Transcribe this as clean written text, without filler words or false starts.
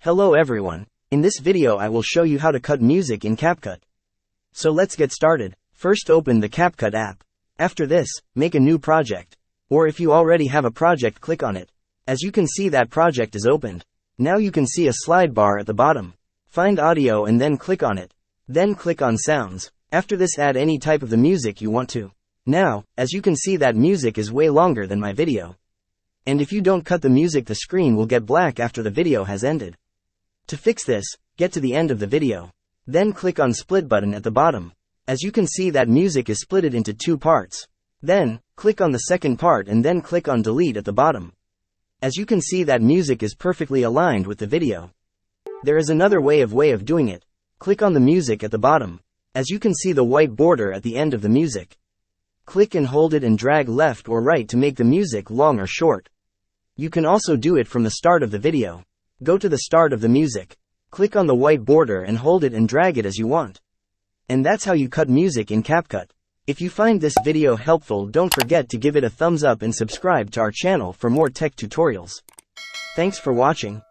Hello everyone. In this video I will show you how to cut music in Capcut. So let's get started. First open the Capcut app. After this, make a new project. Or if you already have a project, click on it. As you can see, that project is opened. Now you can see a slide bar at the bottom. Find audio and then click on it. Then click on sounds. After this, add any type of the music you want to. Now, as you can see, that music is way longer than my video. And if you don't cut the music, the screen will get black after the video has ended. To fix this, get to the end of the video. Then click on split button at the bottom. As you can see, that music is splitted into two parts. Then, click on the second part and then click on delete at the bottom. As you can see, that music is perfectly aligned with the video. There is another way of doing it. Click on the music at the bottom. As you can see, the white border at the end of the music. Click and hold it and drag left or right to make the music long or short. You can also do it from the start of the video. Go to the start of the music. Click on the white border and hold it and drag it as you want. And that's how you cut music in Capcut. If you find this video helpful, don't forget to give it a thumbs up and subscribe to our channel for more tech tutorials. Thanks for watching.